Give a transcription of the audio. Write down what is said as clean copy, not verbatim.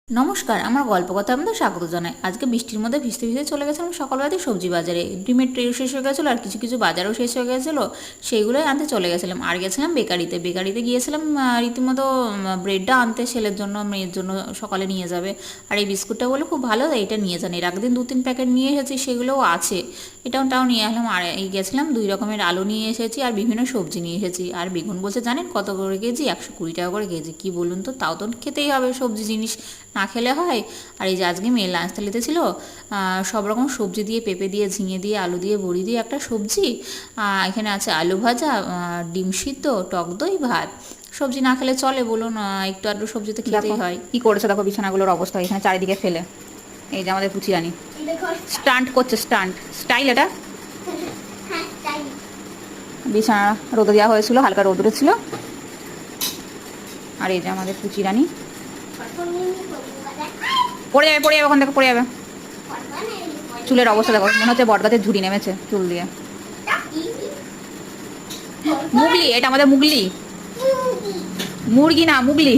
নমস্কার, আমার গল্প কথা আপনাদের স্বাগত জানাই। আজকে বৃষ্টির মধ্যে ভিজতে ভিজতে চলে গেছিলাম সকালবেলাতেই সবজি বাজারে। ডিমের ট্রেও শেষ হয়ে গেছিলো, আর কিছু কিছু বাজারও শেষ হয়ে গেছিলো, সেইগুলোই আনতে চলে গেছিলাম। আর গেছিলাম বেকারিতে গিয়েছিলাম রীতিমতো ব্রেডটা আনতে, ছেলের জন্য, মেয়ের জন্য সকালে নিয়ে যাবে। আর এই বিস্কুটটা বলে খুব ভালো, এইটা নিয়ে যান। এর আগের দিন 2-3 প্যাকেট নিয়ে এসেছি, সেগুলোও আছে, এটাও নিয়ে আসলাম। আর এই গেছিলাম 2 রকমের আলু নিয়ে এসেছি, আর বিভিন্ন সবজি নিয়ে এসেছি। আর বেগুন বলছে জানেন কত করে কেজি? 120 টাকা করে কেজি। কী বলুন তো, তাও তো খেতেই হবে, সবজি জিনিস না খেলে হয়। আর এই যে আজকে মেয়ের লাঞ্চ থালিতে ছিল সব রকম সবজি দিয়ে, পেঁপে দিয়ে, ঝিঙে দিয়ে, আলু দিয়ে, বড়ি দিয়ে একটা সবজি। এখানে আছে আলু ভাজা, ডিম সিদ্ধ, টক দই, ভাত। সবজি না খেলে চলে বলুন, একটু আধটু সবজি তো খেতেই হয়। কি করেছে দেখো বিছানাগুলোর অবস্থা, এখানে চারিদিকে ফেলে। এই যে আমাদের পুচি রানী স্টান্ট করছে, স্টাইল এটা। বিছানা রোদে দেওয়া হয়েছিল, হালকা রোদ উঠেছিল। আর এই যে আমাদের পুচি রানী পড়ে যাবে ওখান থেকে, পড়ে যাবে। চুলের অবস্থা দেখো, মনে হচ্ছে বটগাছের ঝুড়ি নেমেছে চুল দিয়ে। মুগলি, এটা আমাদের মুগলি, মুরগি না মুগলি।